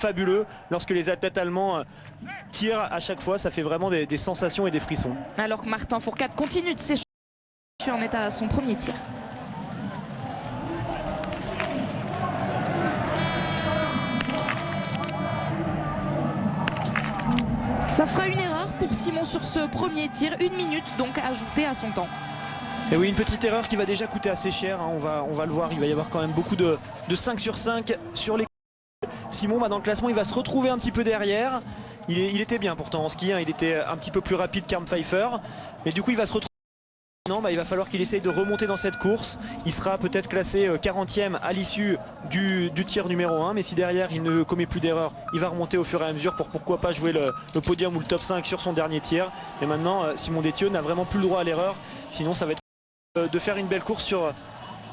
fabuleux lorsque les athlètes allemands tirent à chaque fois. Ça fait vraiment des sensations et des frissons. Alors que Martin Fourcade continue de s'échauffer, en est à son premier tir. Ça fera une erreur pour Simon sur ce premier tir, 1 minute donc ajoutée à son temps. Et oui, une petite erreur qui va déjà coûter assez cher, hein. On va le voir, il va y avoir quand même beaucoup de 5 sur 5 sur les... Simon, dans le classement, il va se retrouver un petit peu derrière. Il était bien pourtant en ski, hein. Il était un petit peu plus rapide qu'Arm Pfeiffer. Mais du coup, il va se retrouver... Non, il va falloir qu'il essaye de remonter dans cette course. Il sera peut-être classé 40e à l'issue du tir numéro 1. Mais si derrière, il ne commet plus d'erreurs, il va remonter au fur et à mesure pour pourquoi pas jouer le podium ou le top 5 sur son dernier tir. Mais maintenant, Simon Détieux n'a vraiment plus le droit à l'erreur. Sinon, ça va être de faire une belle course sur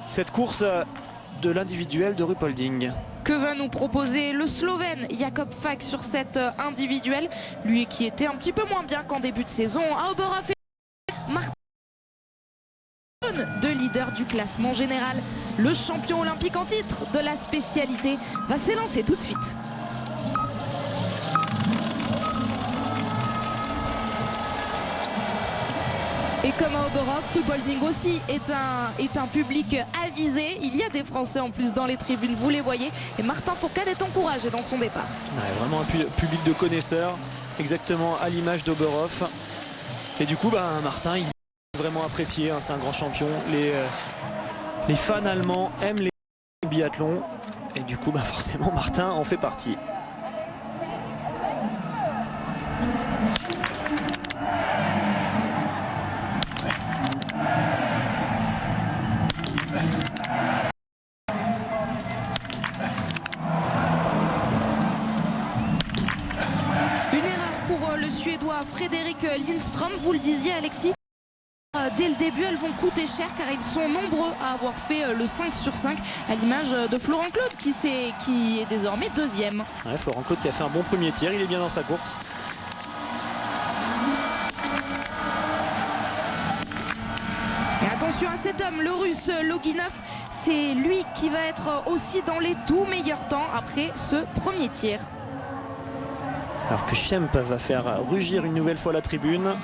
cette course de l'individuel de Ruhpolding. Que va nous proposer le Slovène Jakob Fák sur cette individuelle, lui qui était un petit peu moins bien qu'en début de saison. À Oberhof, Martin de leader du classement général, le champion olympique en titre de la spécialité, va s'élancer tout de suite. Et comme à Oberhof, Ruhpolding aussi est un public avisé. Il y a des Français en plus dans les tribunes, vous les voyez. Et Martin Fourcade est encouragé dans son départ. Ouais, vraiment un public de connaisseurs, exactement à l'image d'Oberhof. Et du coup, Martin, il est vraiment apprécié, hein, c'est un grand champion. Les fans allemands aiment les biathlons. Et du coup, forcément, Martin en fait partie. Suédois Frédéric Lindström, vous le disiez Alexis, dès le début elles vont coûter cher car ils sont nombreux à avoir fait le 5 sur 5 à l'image de Florent Claude qui est désormais deuxième. Ouais, Florent Claude qui a fait un bon premier tir, il est bien dans sa course. Et attention à cet homme, le russe Loginov, c'est lui qui va être aussi dans les tout meilleurs temps après ce premier tir. Alors que Schemp va faire rugir une nouvelle fois la tribune.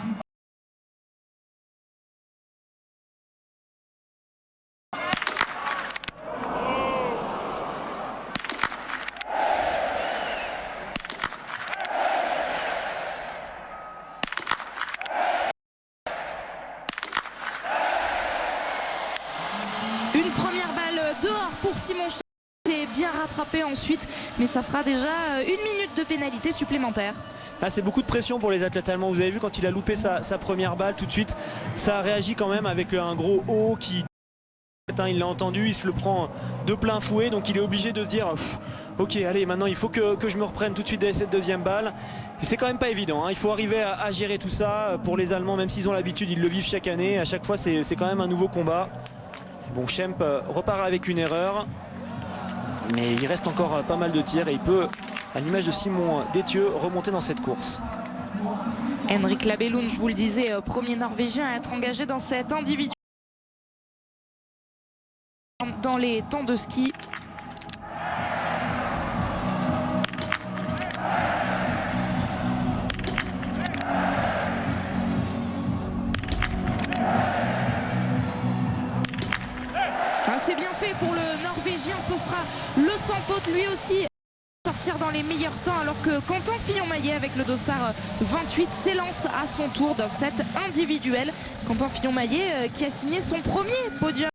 Une première balle dehors pour Simon Schemp. C'est bien rattrapé ensuite, mais ça fera déjà 1 minute de pénalité supplémentaire. Là, c'est beaucoup de pression pour les athlètes allemands. Vous avez vu quand il a loupé sa première balle, tout de suite, ça a réagi quand même avec un gros haut qui... Il l'a entendu, il se le prend de plein fouet, donc il est obligé de se dire ok, allez, maintenant il faut que je me reprenne tout de suite dès cette deuxième balle. Et c'est quand même pas évident, hein. Il faut arriver à gérer tout ça. Pour les Allemands, même s'ils ont l'habitude, ils le vivent chaque année. À chaque fois, c'est quand même un nouveau combat. Bon, Schemp repart avec une erreur. Mais il reste encore pas mal de tirs et il peut, à l'image de Simon Détieux, remonter dans cette course. Henrik Labellund, je vous le disais, premier Norvégien à être engagé dans cet individu dans les temps de ski. C'est bien fait pour le Norvégien, ce sera le sans faute lui aussi sortir dans les meilleurs temps alors que Quentin Fillon-Maillet avec le dossard 28 s'élance à son tour dans cette individuelle. Quentin Fillon-Maillet qui a signé son premier podium,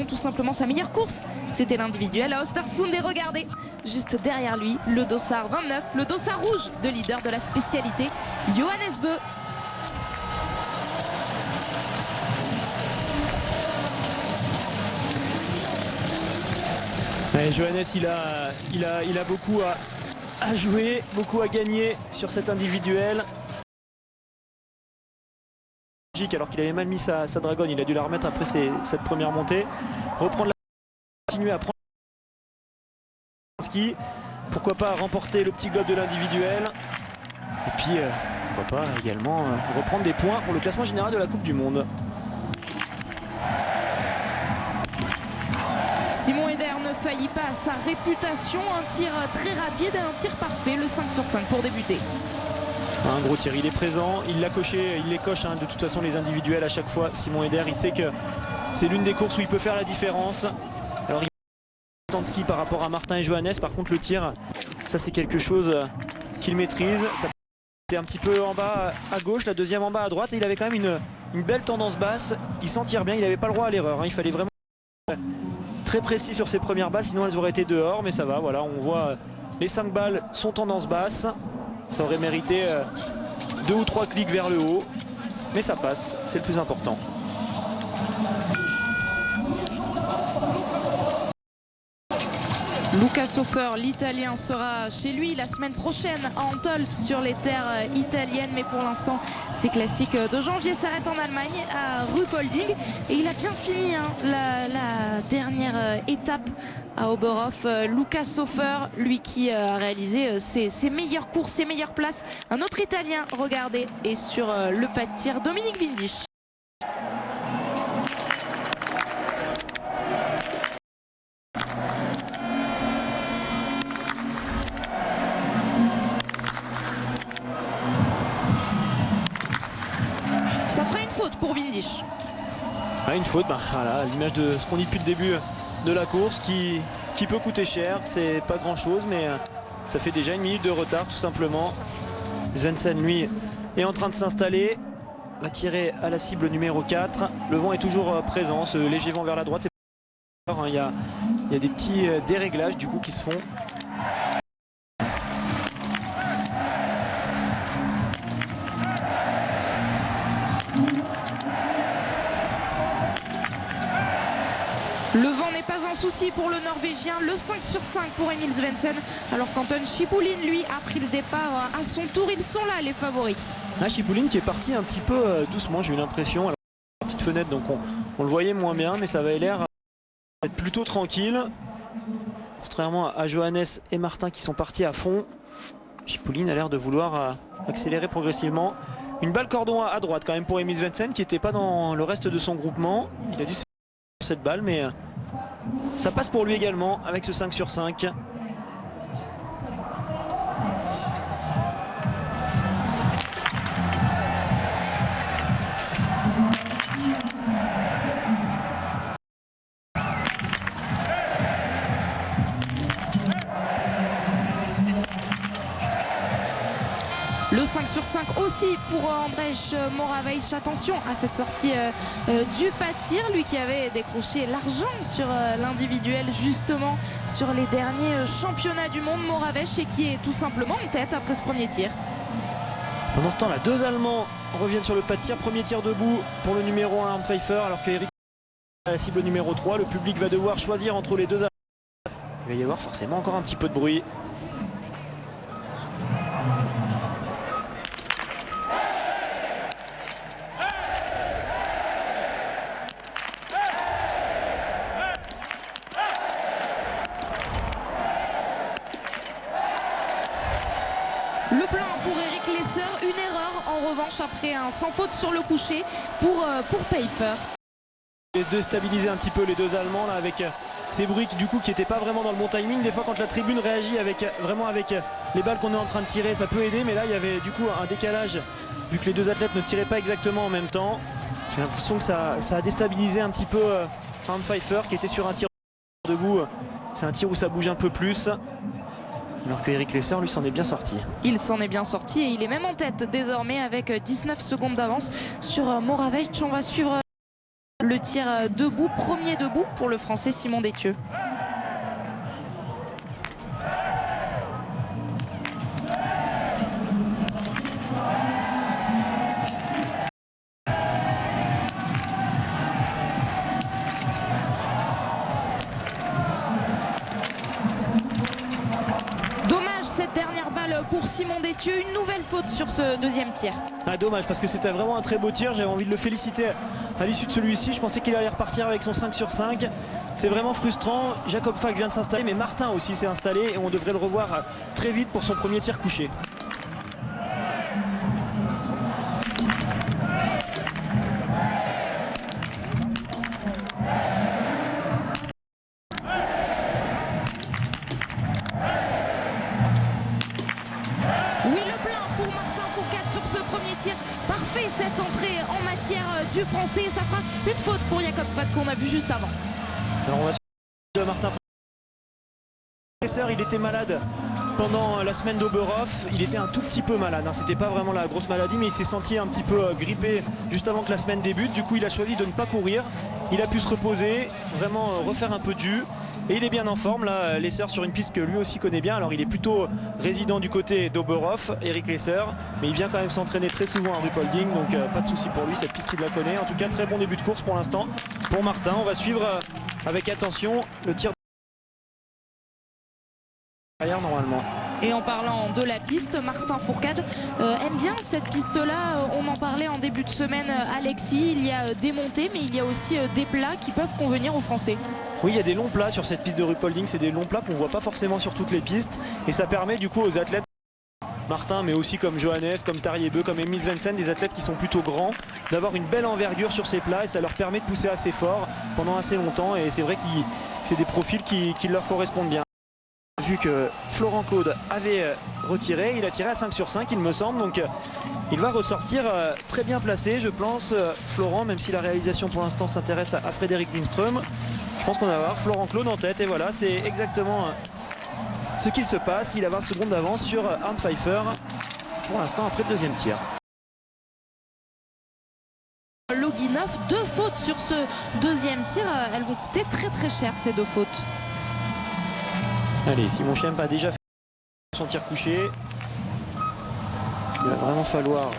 tout simplement sa meilleure course, c'était l'individuel à Östersund. Et regardez juste derrière lui le dossard 29, le dossard rouge de leader de la spécialité, Johannes Bö. Ouais, Johannes, il a beaucoup à jouer, beaucoup à gagner sur cet individuel. Alors qu'il avait mal mis sa dragonne, il a dû la remettre après cette première montée. Reprendre continuer à prendre le ski. Pourquoi pas remporter le petit globe de l'individuel. Et puis pourquoi pas également reprendre des points pour le classement général de la Coupe du Monde. Simon Eder ne fait faillit pas à sa réputation. Un tir très rapide et un tir parfait, le 5 sur 5 pour débuter. Un gros tir, il est présent, il l'a coché, il les coche de toute façon les individuels à chaque fois. Simon Eder, il sait que c'est l'une des courses où il peut faire la différence. Alors il temps de ski par rapport à Martin et Johannes. Par contre le tir, ça c'est quelque chose qu'il maîtrise. Ça était un petit peu en bas à gauche, la deuxième en bas à droite, et il avait quand même une belle tendance basse. Il s'en tire bien, il n'avait pas le droit à l'erreur. Il fallait vraiment être très précis sur ses premières balles, sinon elles auraient été dehors, mais ça va, voilà, on voit les 5 balles sont tendance basse. Ça aurait mérité 2 ou 3 clics vers le haut, mais ça passe, c'est le plus important. Luca Soffer, l'Italien, sera chez lui la semaine prochaine à Antholz sur les terres italiennes. Mais pour l'instant, ces classiques de janvier s'arrêtent en Allemagne, à Ruhpolding. Et il a bien fini la dernière étape à Oberhof. Luca Soffer, lui qui a réalisé ses meilleures courses, ses meilleures places. Un autre Italien, regardez, est sur le pas de tir, Dominique Windisch. Pour Windisch. Une faute, voilà, à l'image de ce qu'on dit depuis le début de la course, qui peut coûter cher. C'est pas grand chose, mais ça fait déjà 1 minute de retard tout simplement. Svensson lui est en train de s'installer, va tirer à la cible numéro 4. Le vent est toujours présent, ce léger vent vers la droite. Il y a des petits déréglages du coup qui se font. Le vent n'est pas un souci pour le Norvégien, le 5 sur 5 pour Emil Svensson, alors qu'Anton Chipoulin, lui, a pris le départ à son tour. Ils sont là, les favoris. Chipoulin qui est parti un petit peu doucement, j'ai eu l'impression. Alors, petite fenêtre, donc on le voyait moins bien, mais ça avait l'air d'être plutôt tranquille. Contrairement à Johannes et Martin qui sont partis à fond, Chipoulin a l'air de vouloir accélérer progressivement. Une balle cordon à droite quand même pour Emil Svensson qui n'était pas dans le reste de son groupement. Il a dû cette balle, mais ça passe pour lui également avec ce 5 sur 5. Le 5 sur 5 aussi pour Andrzej Moraveitch. Attention à cette sortie du pas de tir, lui qui avait décroché l'argent sur l'individuel justement sur les derniers championnats du monde. Moraveitch et qui est tout simplement en tête après ce premier tir. Pendant ce temps là, 2 Allemands reviennent sur le pas de tir. Premier tir debout pour le numéro 1 Arnd Pfeiffer, alors qu'Eric à la cible numéro 3. Le public va devoir choisir entre les 2 Allemands. Il va y avoir forcément encore un petit peu de bruit. Le plein pour Eric Lesser, une erreur en revanche après un sans faute sur le coucher pour Pfeiffer. Déstabiliser un petit peu les 2 Allemands là, avec ces bruits du coup qui n'étaient pas vraiment dans le bon timing. Des fois quand la tribune réagit vraiment avec les balles qu'on est en train de tirer, ça peut aider, mais là il y avait du coup un décalage vu que les 2 athlètes ne tiraient pas exactement en même temps. J'ai l'impression que ça a déstabilisé un petit peu Arnd Pfeiffer qui était sur un tir debout. C'est un tir où ça bouge un peu plus. Alors que Eric Lesser, lui, s'en est bien sorti. Il s'en est bien sorti et il est même en tête désormais avec 19 secondes d'avance sur Moraveitch. On va suivre le tir debout, premier debout pour le Français Simon Détieux. Pour Simon Détieux, une nouvelle faute sur ce deuxième tir. Dommage parce que c'était vraiment un très beau tir. J'avais envie de le féliciter à l'issue de celui-ci. Je pensais qu'il allait repartir avec son 5 sur 5. C'est vraiment frustrant. Jacob Falk vient de s'installer, mais Martin aussi s'est installé et on devrait le revoir très vite pour son premier tir couché. tir. Parfait cette entrée en matière du français. Ça fera une faute pour Jakob Fat qu'on a vu juste avant. Alors on va suivre Martin. Il était malade pendant la semaine d'Oberhof, il était un tout petit peu malade, hein. C'était pas vraiment la grosse maladie, mais il s'est senti un petit peu grippé juste avant que la semaine débute. Du coup il a choisi de ne pas courir, il a pu se reposer, vraiment refaire un peu de jus. Et il est bien en forme là, Lesser sur une piste que lui aussi connaît bien. Alors il est plutôt résident du côté d'Oberhof, Eric Lesser, mais il vient quand même s'entraîner très souvent à Ruhpolding, donc pas de souci pour lui, cette piste il la connaît. En tout cas très bon début de course pour l'instant pour Martin. On va suivre avec attention le tir derrière normalement. Et en parlant de la piste, Martin Fourcade aime bien cette piste-là. On en parlait en début de semaine, Alexis. Il y a des montées, mais il y a aussi des plats qui peuvent convenir aux Français. Oui, il y a des longs plats sur cette piste de Ruhpolding. C'est des longs plats qu'on ne voit pas forcément sur toutes les pistes. Et ça permet du coup aux athlètes, Martin, mais aussi comme Johannes, comme Tarjei, comme Emil Svensson, des athlètes qui sont plutôt grands, d'avoir une belle envergure sur ces plats. Et ça leur permet de pousser assez fort pendant assez longtemps. Et c'est vrai que c'est des profils qui leur correspondent bien. Vu que Florent Claude avait retiré, il a tiré à 5 sur 5 il me semble, donc il va ressortir très bien placé je pense, Florent, même si la réalisation pour l'instant s'intéresse à Frédéric Lindström. Je pense qu'on va avoir Florent Claude en tête et voilà, c'est exactement ce qu'il se passe. Il a 20 secondes d'avance sur Arndt Pfeiffer pour l'instant après le deuxième tir. Loginov, 2 fautes sur ce deuxième tir, elles vont coûter très cher ces 2 fautes. Allez, Simon Schempp a déjà fait son tir couché. Il va vraiment falloir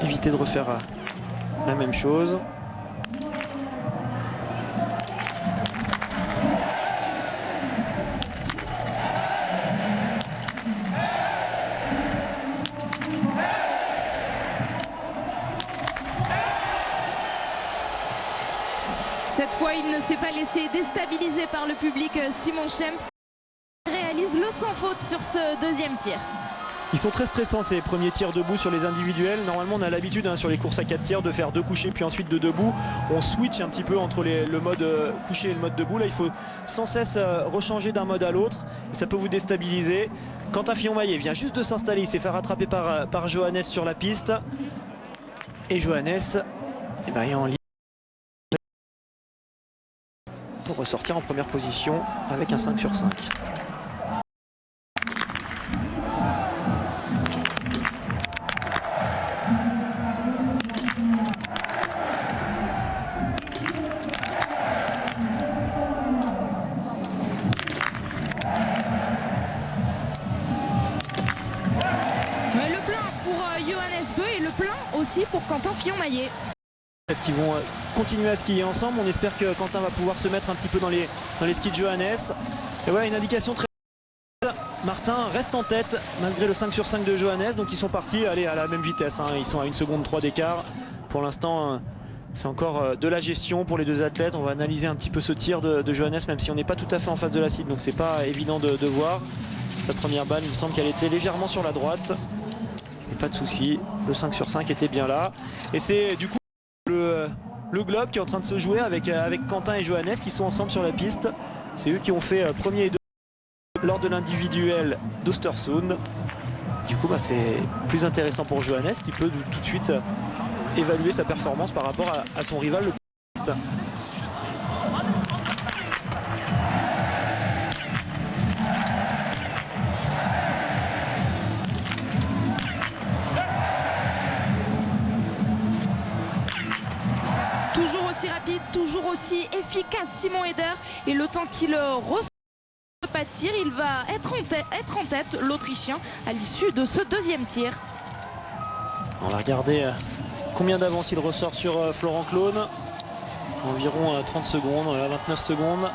éviter de refaire la même chose. Cette fois, il ne s'est pas laissé déstabiliser par le public. Simon Schempp réalise le sans faute sur ce deuxième tir. Ils sont très stressants ces premiers tirs debout sur les individuels. Normalement on a l'habitude sur les courses à 4 tirs de faire 2 couchés puis ensuite 2 debout. On switch un petit peu entre le mode couché et le mode debout. Là il faut sans cesse rechanger d'un mode à l'autre. Ça peut vous déstabiliser. Quentin Fillon-Maillet vient juste de s'installer. Il s'est fait rattraper par Johannes sur la piste. Et Johannes est en ligne pour ressortir en première position avec un 5 sur 5. Le plein pour Johannes Beu et le plein aussi pour Quentin Fillon-Maillet. Qui vont continuer à skier ensemble. On espère que Quentin va pouvoir se mettre un petit peu dans les skis de Johannes. Et voilà une indication très... Martin reste en tête malgré le 5 sur 5 de Johannes. Donc ils sont partis à la même vitesse. Ils sont à 1 seconde 3 d'écart. Pour l'instant, c'est encore de la gestion pour les deux athlètes. On va analyser un petit peu ce tir de Johannes, même si on n'est pas tout à fait en face de la cible. Donc c'est pas évident de voir. Sa première balle, il me semble qu'elle était légèrement sur la droite. Et pas de souci. Le 5 sur 5 était bien là. Et c'est du coup le globe qui est en train de se jouer avec Quentin et Johannes qui sont ensemble sur la piste. C'est eux qui ont fait premier et deuxième lors de l'individuel d'Östersund. Du coup c'est plus intéressant pour Johannes qui peut tout de suite évaluer sa performance par rapport à son rival le plus. Toujours aussi rapide, toujours aussi efficace Simon Eder. Et le temps qu'il reçoit pas de tir, il va être en tête l'Autrichien à l'issue de ce deuxième tir. On va regarder combien d'avance il ressort sur Florent Claude. Environ 30 secondes, voilà, 29 secondes.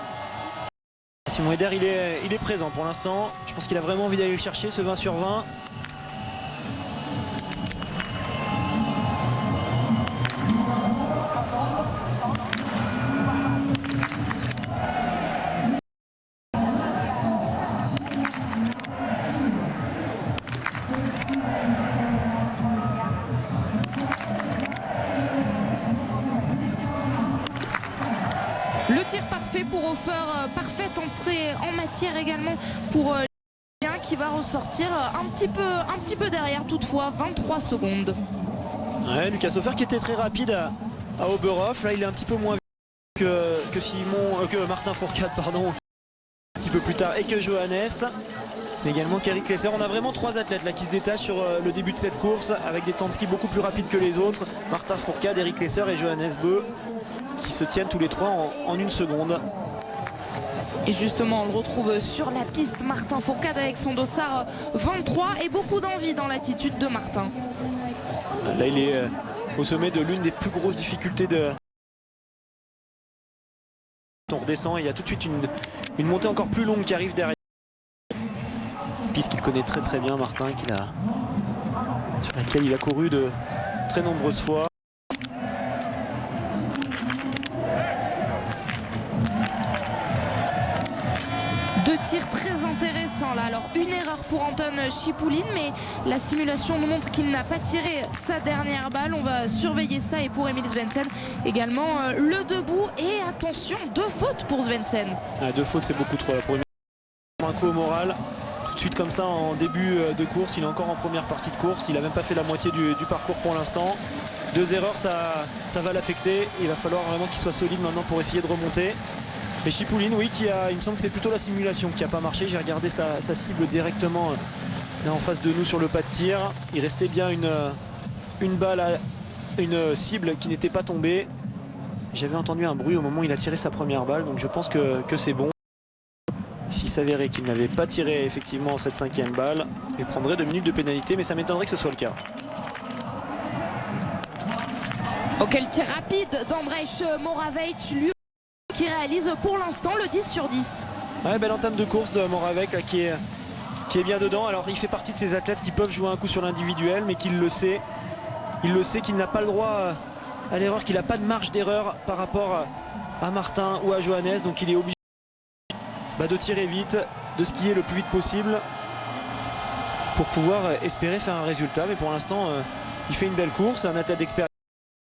Simon Eder il est présent pour l'instant. Je pense qu'il a vraiment envie d'aller le chercher ce 20 sur 20. Le tir parfait pour Hofer, parfaite entrée en matière également pour qui va ressortir un petit peu derrière toutefois, 23 secondes. Ouais, Lucas Hofer qui était très rapide à Oberhof, là il est un petit peu moins vite que Martin Fourcade, pardon, un petit peu plus tard, et que Johannes, mais également qu'Eric Lesser. On a vraiment trois athlètes là qui se détachent sur le début de cette course avec des temps de ski beaucoup plus rapides que les autres. Martin Fourcade, Eric Lesser et Johannes Beu qui se tiennent tous les trois en une seconde. Et justement, on le retrouve sur la piste, Martin Fourcade avec son dossard 23 et beaucoup d'envie dans l'attitude de Martin. Là, il est au sommet de l'une des plus grosses difficultés de... On redescend et il y a tout de suite une montée encore plus longue qui arrive derrière. Piste qu'il connaît très très bien, Martin, sur laquelle il a couru de très nombreuses fois. Deux tirs très intéressants là. Alors une erreur pour Anton Chipouline, mais la simulation nous montre qu'il n'a pas tiré sa dernière balle. On va surveiller ça. Et pour Emil Svensson également le debout. Et attention, 2 fautes pour Svensson. Ah, 2 fautes c'est beaucoup trop là pour Emil. Un coup au moral. Tout de suite comme ça en début de course. Il est encore en première partie de course. Il n'a même pas fait la moitié du parcours pour l'instant. 2 erreurs ça va l'affecter. Il va falloir vraiment qu'il soit solide maintenant pour essayer de remonter. Et Chipouline, oui, il me semble que c'est plutôt la simulation qui n'a pas marché. J'ai regardé sa cible directement là en face de nous sur le pas de tir. Il restait bien une balle, une cible qui n'était pas tombée. J'avais entendu un bruit au moment où il a tiré sa première balle, donc je pense que c'est bon. S'il s'avérait qu'il n'avait pas tiré effectivement cette 5e balle, il prendrait 2 minutes de pénalité, mais ça m'étonnerait que ce soit le cas. Oh, quel tir rapide d'Andrzej Moravec, lui qui réalise pour l'instant le 10 sur 10. Ouais, belle entame de course de Moravec là, qui est bien dedans. Alors il fait partie de ces athlètes qui peuvent jouer un coup sur l'individuel, mais qu'il le sait. Il le sait qu'il n'a pas le droit à l'erreur, qu'il n'a pas de marge d'erreur par rapport à Martin ou à Johannes. Donc il est obligé de tirer vite, de skier le plus vite possible pour pouvoir espérer faire un résultat. Mais pour l'instant, il fait une belle course. Un athlète d'expérience,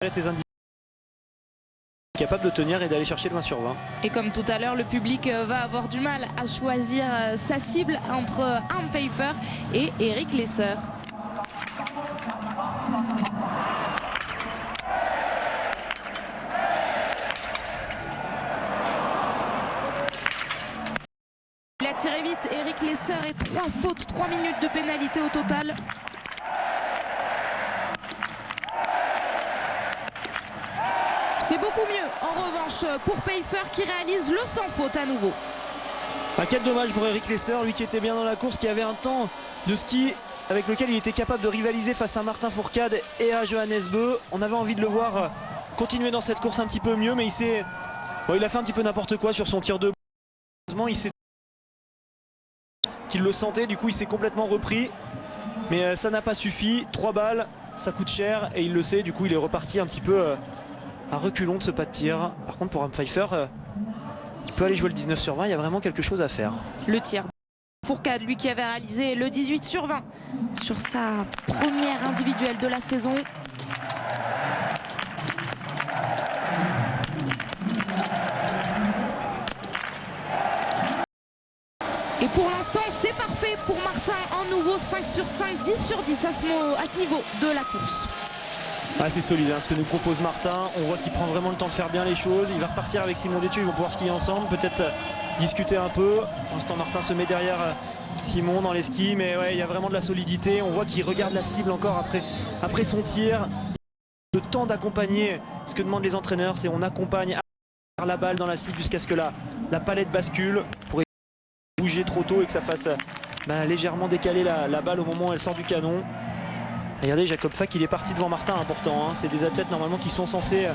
ses individuels capable de tenir et d'aller chercher le 20 sur 20. Et comme tout à l'heure, le public va avoir du mal à choisir sa cible entre Arnd Pfeiffer et Eric Lesser. Il a tiré vite Eric Lesser et 3 fautes, 3 minutes de pénalité au total. C'est beaucoup mieux en revanche pour Pfeiffer qui réalise le sans faute à nouveau. Ah, quel dommage pour Eric Lesser, lui qui était bien dans la course, qui avait un temps de ski avec lequel il était capable de rivaliser face à Martin Fourcade et à Johannes Beu. On avait envie de le voir continuer dans cette course un petit peu mieux, mais il a fait un petit peu n'importe quoi sur son tir de bout. Il s'est qu'il le sentait, du coup il s'est complètement repris, mais ça n'a pas suffi. 3 balles, ça coûte cher et il le sait, du coup il est reparti un petit peu à reculons de ce pas de tir. Par contre pour Arnd Pfeiffer, il peut aller jouer le 19 sur 20, il y a vraiment quelque chose à faire. Le tir. Fourcade, lui qui avait réalisé le 18 sur 20 sur sa première individuelle de la saison. Et pour l'instant, c'est parfait pour Martin. En nouveau 5 sur 5, 10 sur 10 à ce niveau de la course. Ah, c'est solide ce que nous propose Martin. On voit qu'il prend vraiment le temps de faire bien les choses. Il va repartir avec Simon Détieux, ils vont pouvoir skier ensemble, peut-être discuter un peu. Pour l'instant, Martin se met derrière Simon dans les skis, mais ouais, il y a vraiment de la solidité. On voit qu'il regarde la cible encore après son tir. Le temps d'accompagner, ce que demandent les entraîneurs, c'est on accompagne la balle dans la cible jusqu'à ce que la palette bascule pour bouger trop tôt et que ça fasse légèrement décaler la balle au moment où elle sort du canon. Regardez, Jacob Fack, il est parti devant Martin, important. C'est des athlètes normalement qui sont censés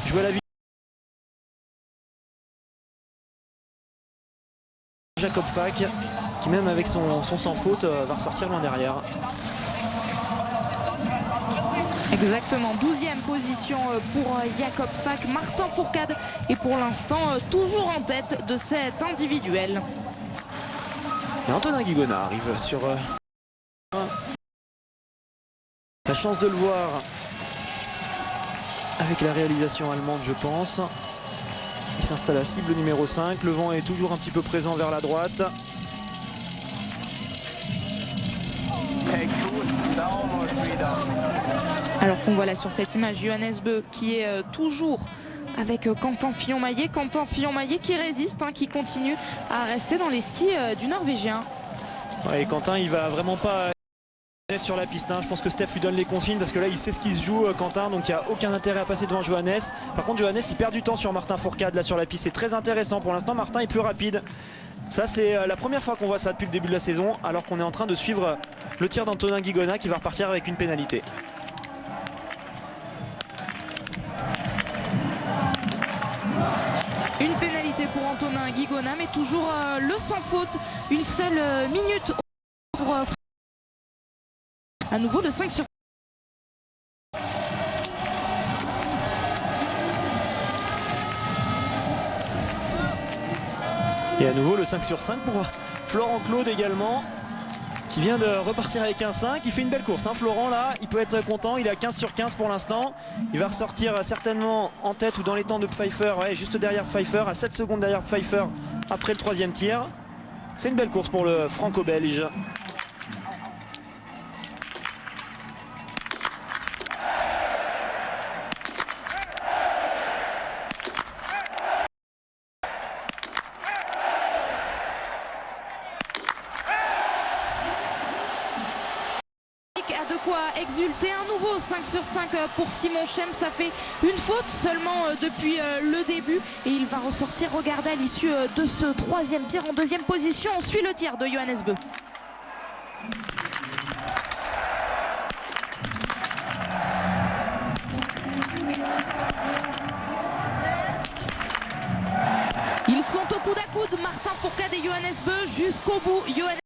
jouer à la vie. Jacob Fack, qui même avec son sans faute va ressortir loin derrière. Exactement, 12e position pour Jacob Fack. Martin Fourcade est pour l'instant toujours en tête de cette individuelle. Et Antonin Guigona arrive sur... La chance de le voir avec la réalisation allemande, je pense. Il s'installe à cible numéro 5. Le vent est toujours un petit peu présent vers la droite. Alors qu'on voit là sur cette image Johannes Beu qui est toujours avec Quentin Fillon-Maillet. Quentin Fillon-Maillet qui résiste, hein, qui continue à rester dans les skis du Norvégien. Ouais, et Quentin, il va vraiment pas sur la piste, hein. Je pense que Steph lui donne les consignes parce que là il sait ce qui se joue, Quentin, donc il n'y a aucun intérêt à passer devant Johannes. Par contre Johannes il perd du temps sur Martin Fourcade là sur la piste, c'est très intéressant. Pour l'instant Martin est plus rapide. Ça c'est la première fois qu'on voit ça depuis le début de la saison, alors qu'on est en train de suivre le tir d'Antonin Guigona qui va repartir avec une pénalité. Une pénalité pour Antonin Guigona, mais toujours le sans faute. Une seule minute pour à nouveau le 5 sur. Et à nouveau le 5 sur 5 pour Florent Claude également, qui vient de repartir avec un 5. Il fait une belle course, hein, Florent là, il peut être content, il est à 15 sur 15 pour l'instant. Il va ressortir certainement en tête ou dans les temps de Pfeiffer, ouais, juste derrière Pfeiffer, à 7 secondes derrière Pfeiffer après le troisième tir. C'est une belle course pour le franco-belge. A de quoi exulter. Un nouveau 5 sur 5 pour Simon Chem. Ça fait une faute seulement depuis le début et il va ressortir. Regardez à l'issue de ce troisième tir en deuxième position. On suit le tir de Johannes Beu. Ils sont au coude à coude, Martin Fourcade et Johannes Beu jusqu'au bout. Johannes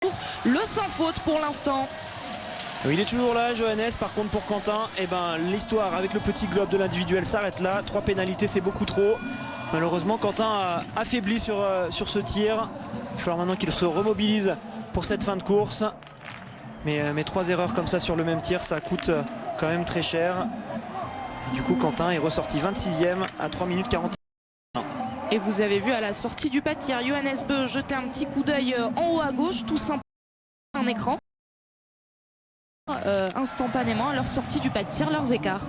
Beu, le sans faute pour l'instant. Il est toujours là, Johannes. Par contre, pour Quentin, eh ben, l'histoire avec le petit globe de l'individuel s'arrête là. 3 pénalités, c'est beaucoup trop. Malheureusement, Quentin a affaibli sur ce tir. Il va falloir maintenant qu'il se remobilise pour cette fin de course. Mais 3 erreurs comme ça sur le même tir, ça coûte quand même très cher. Du coup, Quentin est ressorti 26e à 3 minutes 40. Et vous avez vu à la sortie du pas de tir, Johannes Beu jeter un petit coup d'œil en haut à gauche, tout simplement un écran. Instantanément à leur sortie du pas de tir, leurs écarts.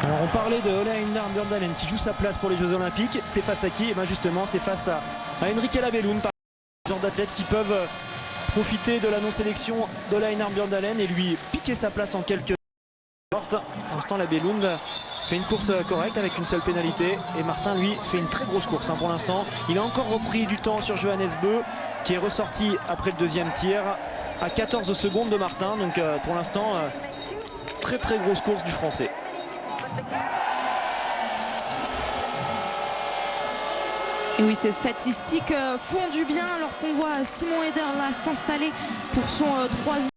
Alors on parlait de Ola Einar Bjørndalen qui joue sa place pour les Jeux Olympiques. C'est face à qui? Et bien justement c'est face à Henrik Labellum, par genre d'athlètes qui peuvent profiter de la non-sélection d'Ola Einar Bjørndalen et lui piquer sa place en quelques. Pour l'instant la Bellund fait une course correcte avec une seule pénalité et Martin lui fait une très grosse course, hein, pour l'instant. Il a encore repris du temps sur Johannes Beu qui est ressorti après le deuxième tir à 14 secondes de Martin. Donc pour l'instant très très grosse course du français. Et oui, ces statistiques font du bien alors qu'on voit Simon Eder là s'installer pour son troisième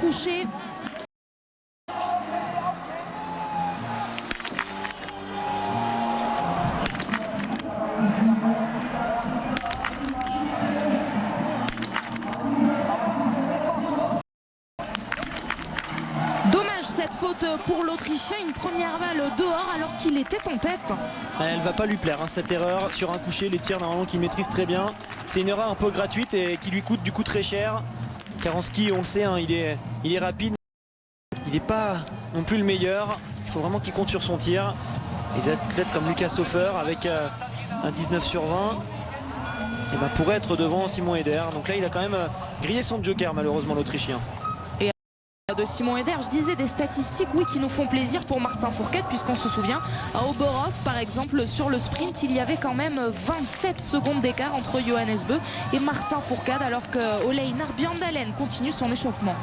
couché. Dommage cette faute pour l'Autrichien, une première balle dehors alors qu'il était en tête. Elle va pas lui plaire, hein, cette erreur sur un coucher, les tirs normalement qu'il maîtrise très bien. C'est une erreur un peu gratuite et qui lui coûte du coup très cher. Car en ski, on le sait, hein, il est rapide. Il n'est pas non plus le meilleur. Il faut vraiment qu'il compte sur son tir. Les athlètes comme Lucas Hofer avec un 19 sur 20 et ben, pourrait être devant Simon Eder. Donc là il a quand même grillé son joker malheureusement l'Autrichien. Et de Simon Eder, je disais des statistiques oui, qui nous font plaisir pour Martin Fourcade puisqu'on se souvient à Oberhof par exemple sur le sprint il y avait quand même 27 secondes d'écart entre Johannes Beu et Martin Fourcade alors que Ola Einar Bjørndalen continue son échauffement.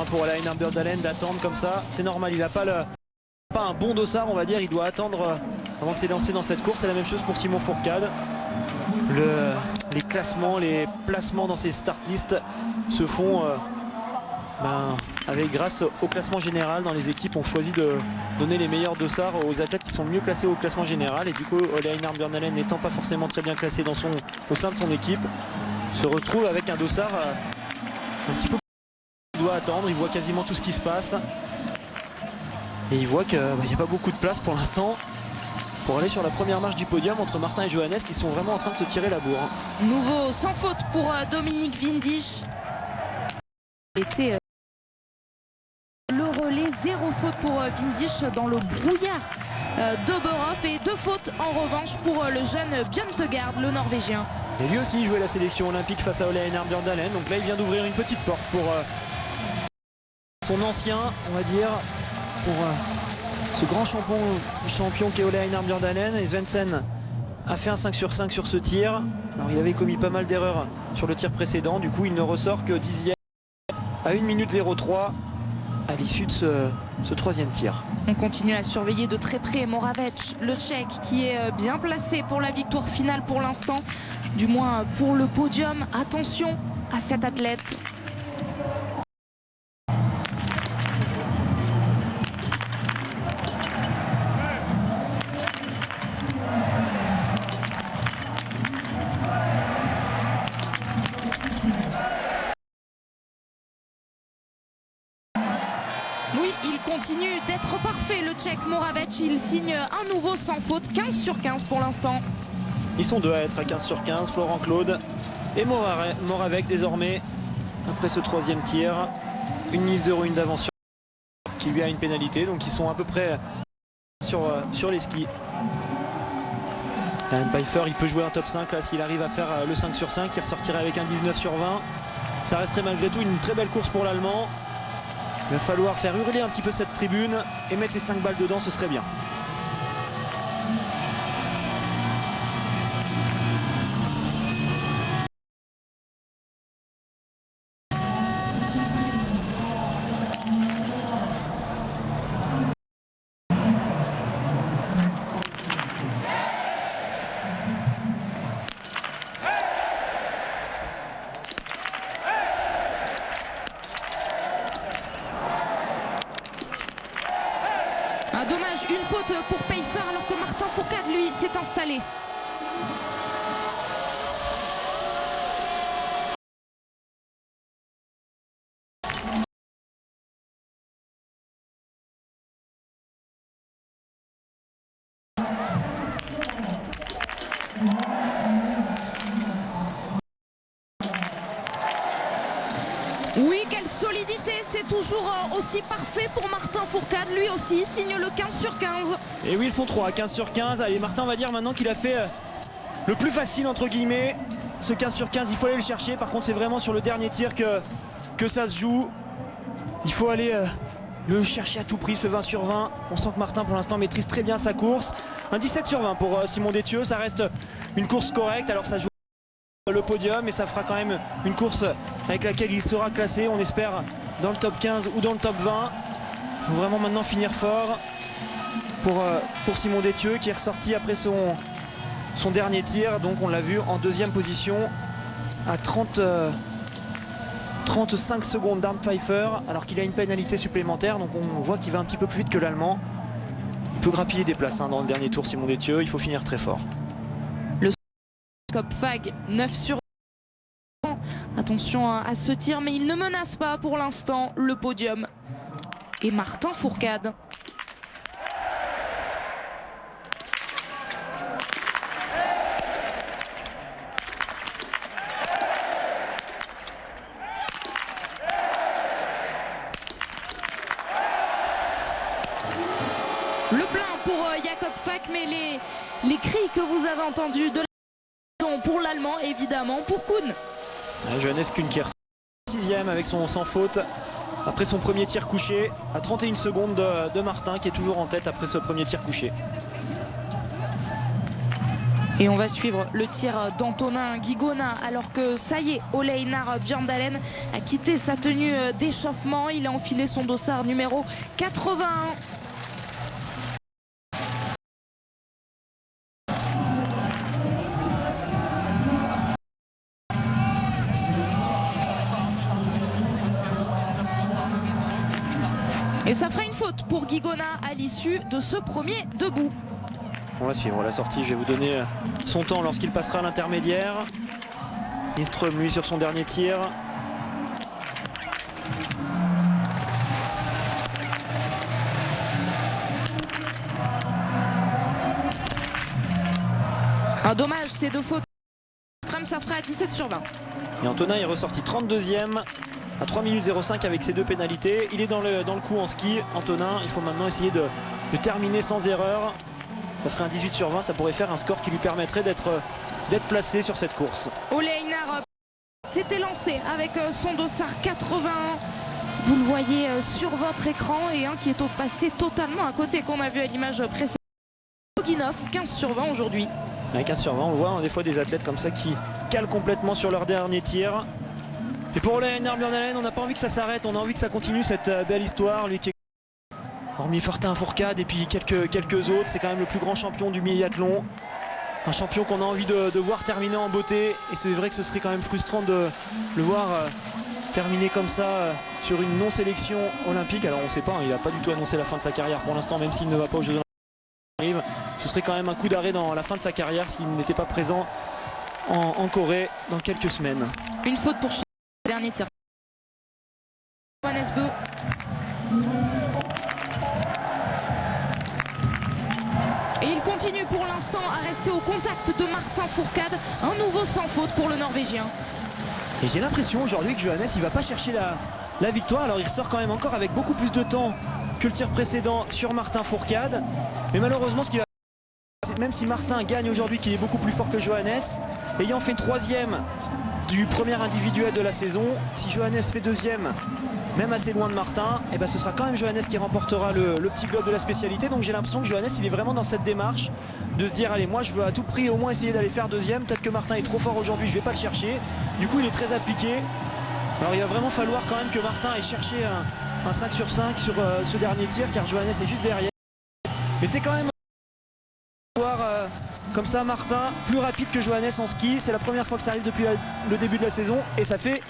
Pour Ola Einar Bjørndalen d'attendre comme ça, c'est normal, il n'a pas un bon dossard on va dire, il doit attendre avant de s'élancer dans cette course. C'est la même chose pour Simon Fourcade. Les classements, les placements dans ces start lists se font grâce au classement général. Dans les équipes on choisit de donner les meilleurs dossards aux athlètes qui sont mieux classés au classement général et du coup Ola Einar Bjørndalen n'étant pas forcément très bien classé au sein de son équipe se retrouve avec un dossard un petit peu. Il doit attendre, il voit quasiment tout ce qui se passe. Et il voit qu'il n'y a pas beaucoup de place pour l'instant pour aller sur la première marche du podium entre Martin et Johannes qui sont vraiment en train de se tirer la bourre. Nouveau sans faute pour Dominique Windisch. Était le relais, 0 faute pour Windisch dans le brouillard d'Oberhof et 2 fautes en revanche pour le jeune Bjørn Tøgaard, le Norvégien. Et lui aussi jouait la sélection olympique face à Ole Einar Bjørndalen. Donc là il vient d'ouvrir une petite porte pour son ancien, on va dire, pour ce grand champion qui est Ole Einar Bjørndalen. Et Svendsen a fait un 5 sur 5 sur ce tir. Alors il avait commis pas mal d'erreurs sur le tir précédent. Du coup il ne ressort que 10e à 1 minute 03 à l'issue de ce troisième tir. On continue à surveiller de très près Moravec, le Tchèque, qui est bien placé pour la victoire finale pour l'instant, du moins pour le podium. Attention à cet athlète. Oui, il continue d'être parfait, le Tchèque Moravec. Il signe un nouveau sans faute, 15 sur 15 pour l'instant. Ils sont deux à être à 15 sur 15, Florent Claude et Moravec désormais, après ce troisième tir. 1 minute 01 d'avance sur qui lui a une pénalité, donc ils sont à peu près sur les skis. Darren Pfeiffer, il peut jouer un top 5 là s'il arrive à faire le 5 sur 5, il ressortirait avec un 19 sur 20. Ça resterait malgré tout une très belle course pour l'Allemand. Il va falloir faire hurler un petit peu cette tribune et mettre les 5 balles dedans, ce serait bien. Dommage, une faute pour Pfeiffer alors que Martin Fourcade, lui, s'est installé. Oui, quelle solidité, c'est toujours aussi parfait pour Martin Fourcade, lui aussi signe le 15 sur 15. Et oui, ils sont 3 à 15 sur 15. Allez, Martin, on va dire maintenant qu'il a fait le plus facile entre guillemets. Ce 15 sur 15, il faut aller le chercher. Par contre, c'est vraiment sur le dernier tir que ça se joue. Il faut aller le chercher à tout prix, ce 20 sur 20. On sent que Martin pour l'instant maîtrise très bien sa course. Un 17 sur 20 pour Simon Détieux, ça reste une course correcte. Alors ça joue le podium et ça fera quand même une course avec laquelle il sera classé, on espère, dans le top 15 ou dans le top 20. Il faut vraiment maintenant finir fort pour Simon Détieux qui est ressorti après son dernier tir. Donc on l'a vu en deuxième position à 35 secondes d'Arndt Pfeiffer alors qu'il a une pénalité supplémentaire. Donc on voit qu'il va un petit peu plus vite que l'Allemand. Il peut grappiller des places dans le dernier tour, Simon Détieux. Il faut finir très fort. Fag 9 sur 20. Attention à ce tir, mais il ne menace pas pour l'instant le podium. Et Martin Fourcade. Le plein pour Jakob Fag, mais les cris que vous avez entendus de pour l'Allemand, évidemment, pour Kuhn. Johannes Kuhn qui est 6e avec son sans faute après son premier tir couché à 31 secondes de Martin qui est toujours en tête après ce premier tir couché. Et on va suivre le tir d'Antonin Guigona alors que ça y est, Ole Einar Bjørndalen a quitté sa tenue d'échauffement. Il a enfilé son dossard numéro 81. Et ça fera une faute pour Guigona à l'issue de ce premier debout. On va suivre la sortie, je vais vous donner son temps lorsqu'il passera à l'intermédiaire. Nyström lui sur son dernier tir. Ah, dommage, ces 2 fautes. Ça ferait à 17 sur 20. Et Antonin est ressorti 32e à 3 minutes 05 avec ses 2 pénalités. Il est dans le coup en ski. Antonin, il faut maintenant essayer de terminer sans erreur. Ça ferait un 18 sur 20, ça pourrait faire un score qui lui permettrait d'être placé sur cette course. Ole Einar s'était lancé avec son dossard 81. Vous le voyez sur votre écran, et un qui est passé totalement à côté, qu'on a vu à l'image précédente. Boginov, 15 sur 20 aujourd'hui. Avec 15 sur 20, on voit hein, des fois des athlètes comme ça qui calent complètement sur leur dernier tir. Et pour Ole Einar Bjørndalen, on n'a pas envie que ça s'arrête, on a envie que ça continue cette belle histoire. Lui qui est, hormis Fortin Fourcade et puis quelques autres, c'est quand même le plus grand champion du biathlon. Un champion qu'on a envie de voir terminer en beauté. Et c'est vrai que ce serait quand même frustrant de le voir terminer comme ça sur une non-sélection olympique. Alors on ne sait pas, hein, il n'a pas du tout annoncé la fin de sa carrière pour l'instant, même s'il ne va pas aux Jeux Olympiques. Ce serait quand même un coup d'arrêt dans la fin de sa carrière s'il n'était pas présent en Corée dans quelques semaines. Une faute pour le dernier tir. Johannes Bö. Et il continue pour l'instant à rester au contact de Martin Fourcade. Un nouveau sans faute pour le Norvégien. Et j'ai l'impression aujourd'hui que Johannes il va pas chercher la victoire. Alors il ressort quand même encore avec beaucoup plus de temps que le tir précédent sur Martin Fourcade. Mais malheureusement ce qui va, même si Martin gagne aujourd'hui, qu'il est beaucoup plus fort que Johannes, ayant fait 3e du premier individuel de la saison, si Johannes fait 2e, même assez loin de Martin, et ben ce sera quand même Johannes qui remportera le petit globe de la spécialité. Donc j'ai l'impression que Johannes il est vraiment dans cette démarche de se dire allez, moi je veux à tout prix au moins essayer d'aller faire 2e. Peut-être que Martin est trop fort aujourd'hui, je vais pas le chercher. Du coup il est très appliqué. Alors il va vraiment falloir quand même que Martin aille chercher un 5 sur 5 sur ce dernier tir, car Johannes est juste derrière. Mais c'est quand même voir comme ça Martin plus rapide que Johannes en ski. C'est la première fois que ça arrive depuis le début de la saison, et ça fait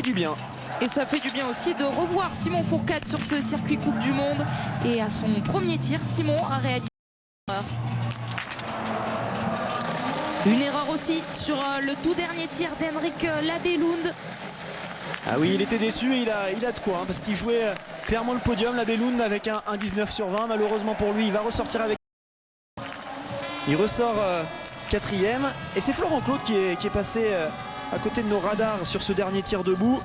du bien. Et ça fait du bien aussi de revoir Simon Fourcade sur ce circuit Coupe du Monde. Et à son premier tir, Simon a réalisé une erreur. Une erreur aussi sur le tout dernier tir d'Henrik Labellund. Ah oui, il était déçu, et il a de quoi, hein, parce qu'il jouait clairement le podium, Labellund, avec un 19 sur 20. Malheureusement pour lui, il va ressortir avec... Il ressort 4e, et c'est Florent Claude qui est passé à côté de nos radars sur ce dernier tir debout.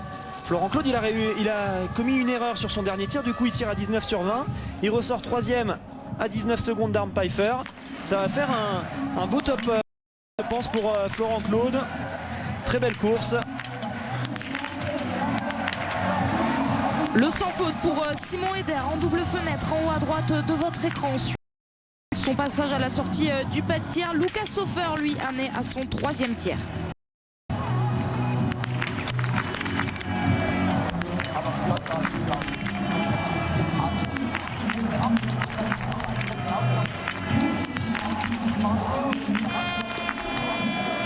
Florent Claude il a commis une erreur sur son dernier tir, du coup il tire à 19 sur 20. Il ressort 3e à 19 secondes d'Arm Pfeiffer. Ça va faire un beau top, je pense, pour Florent Claude. Très belle course. Le sans faute pour Simon Eder en double fenêtre en haut à droite de votre écran. Son passage à la sortie du pas de tir. Lucas Hofer, lui, en est à son 3e tir.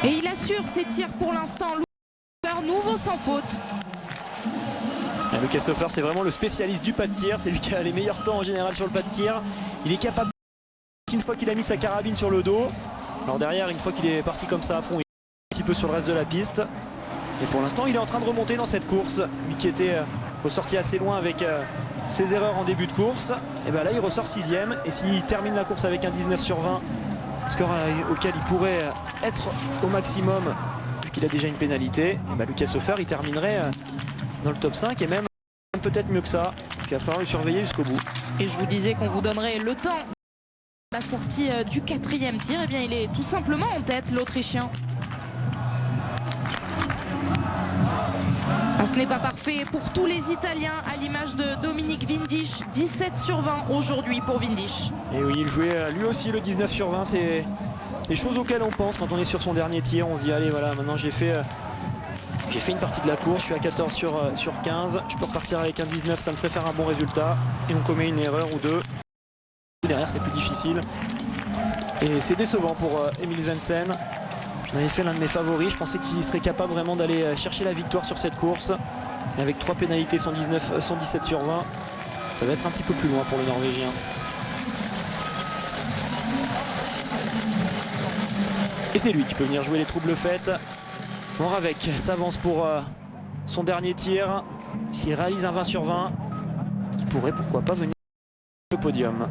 Et il assure ses tirs pour l'instant. Lucas Hofer, nouveau sans faute. Lucas Hofer, c'est vraiment le spécialiste du pas de tir. C'est lui qui a les meilleurs temps en général sur le pas de tir. Il est capable, une fois qu'il a mis sa carabine sur le dos. Alors derrière, une fois qu'il est parti comme ça à fond, il est un petit peu sur le reste de la piste. Et pour l'instant, il est en train de remonter dans cette course. Lui qui était ressorti assez loin avec ses erreurs en début de course. Et bien là, il ressort 6e. Et s'il termine la course avec un 19 sur 20, score auquel il pourrait être au maximum, vu qu'il a déjà une pénalité, et ben Lucas Hofer, il terminerait dans le top 5, et même peut-être mieux que ça. Il va falloir le surveiller jusqu'au bout. Et je vous disais qu'on vous donnerait le temps de la sortie du 4e tir. Et bien il est tout simplement en tête, l'Autrichien. Ah, ce n'est pas parfait pour tous les Italiens, à l'image de Dominique Windisch. 17 sur 20 aujourd'hui pour Windisch. Et oui, il jouait lui aussi le 19 sur 20. C'est des choses auxquelles on pense quand on est sur son dernier tir. On se dit allez, voilà, maintenant j'ai fait une partie de la course, je suis à 14 sur 15, je peux repartir avec un 19, ça me ferait faire un bon résultat, et on commet une erreur ou deux. Derrière c'est plus difficile, et c'est décevant pour Emil Svensson. J'en avais fait l'un de mes favoris, je pensais qu'il serait capable vraiment d'aller chercher la victoire sur cette course, et avec 3 pénalités, son 17 sur 20, ça va être un petit peu plus loin pour le Norvégien. Et c'est lui qui peut venir jouer les troubles faites. Moravec s'avance pour son dernier tir. S'il réalise un 20 sur 20, il pourrait pourquoi pas venir au podium.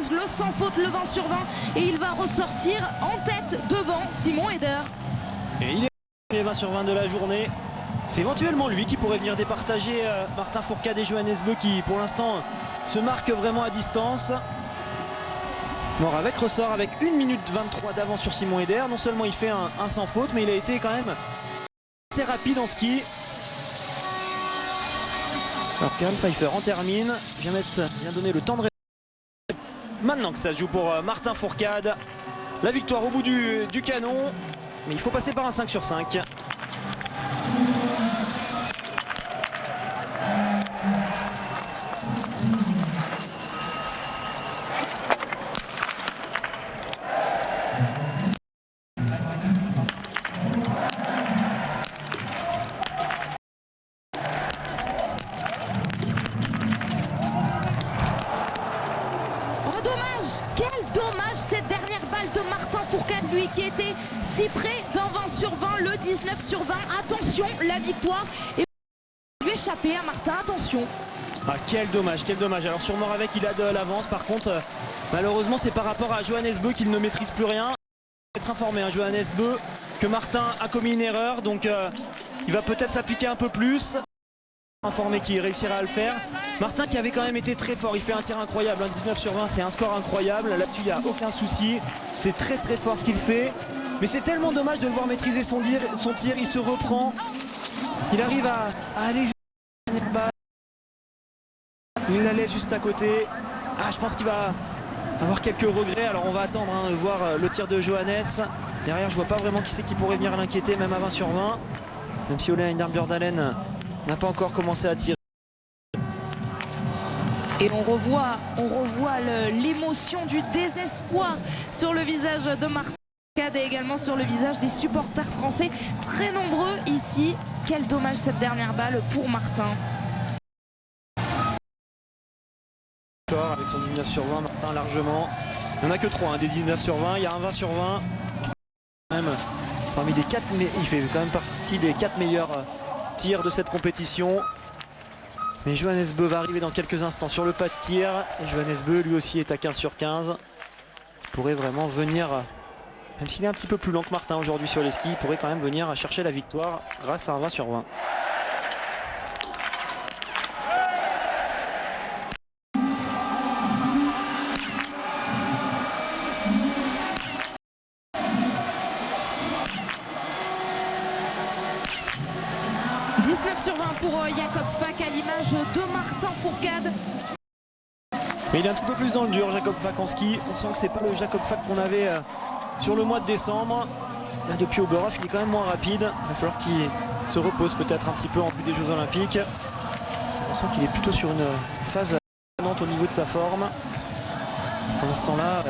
rouge, le sans faute, le 20 sur 20. Et il va ressortir en tête devant Simon Eder. Et il est 20 sur 20 de la journée. C'est éventuellement lui qui pourrait venir départager Martin Fourcade et Johannes Beu qui pour l'instant se marquent vraiment à distance. Moravec ressort avec 1 minute 23 d'avance sur Simon Eder. Non seulement il fait un sans faute, mais il a été quand même assez rapide en ski. Alors Karen Pfeiffer en termine, vient donner le temps de réponse. Maintenant que ça se joue pour Martin Fourcade, la victoire au bout du canon, mais il faut passer par un 5 sur 5. Qui était si près d'un 20 sur 20, le 19 sur 20. Attention, la victoire est lui échapper à Martin, attention. Ah, quel dommage, quel dommage. Alors sur Moravec, il a de l'avance. Par contre, malheureusement, c'est par rapport à Johannes Beu qu'il ne maîtrise plus rien. Il va être informé, hein, Johannes Beu, que Martin a commis une erreur. Donc, il va peut-être s'appliquer un peu plus. Informé qu'il réussira à le faire. Martin qui avait quand même été très fort, il fait un tir incroyable, 19 sur 20, c'est un score incroyable, là-dessus il n'y a aucun souci, c'est très très fort ce qu'il fait, mais c'est tellement dommage de le voir maîtriser son tir, il se reprend, il arrive à aller jusqu'à la balle, il la laisse juste à côté, je pense qu'il va avoir quelques regrets, alors on va attendre de voir le tir de Johannes, derrière je vois pas vraiment qui c'est qui pourrait venir l'inquiéter, même à 20 sur 20, même si Ole Einar Bjørndalen n'a pas encore commencé à tirer. Et on revoit l'émotion du désespoir sur le visage de Martin Fourcade et également sur le visage des supporters français, très nombreux ici. Quel dommage cette dernière balle pour Martin. Avec son 19 sur 20, Martin largement. Il n'y en a que 3, des 19 sur 20, il y a un 20 sur 20. Même parmi les 4, il fait quand même partie des 4 meilleurs tirs de cette compétition. Mais Johannes Beu va arriver dans quelques instants sur le pas de tir. Et Johannes Beu lui aussi est à 15 sur 15. Il pourrait vraiment venir, même s'il est un petit peu plus lent que Martin aujourd'hui sur les skis, il pourrait quand même venir chercher la victoire grâce à un 20 sur 20. Pour Jakob Fak à l'image de Martin Fourcade. Mais il est un petit peu plus dans le dur, Jakob Fak en ski. On sent que c'est pas le Jakob Fak qu'on avait sur le mois de décembre. Là, depuis Oberhof, il est quand même moins rapide. Il va falloir qu'il se repose peut-être un petit peu en vue des Jeux Olympiques. On sent qu'il est plutôt sur une phase ascendante au niveau de sa forme. Pendant ce temps-là,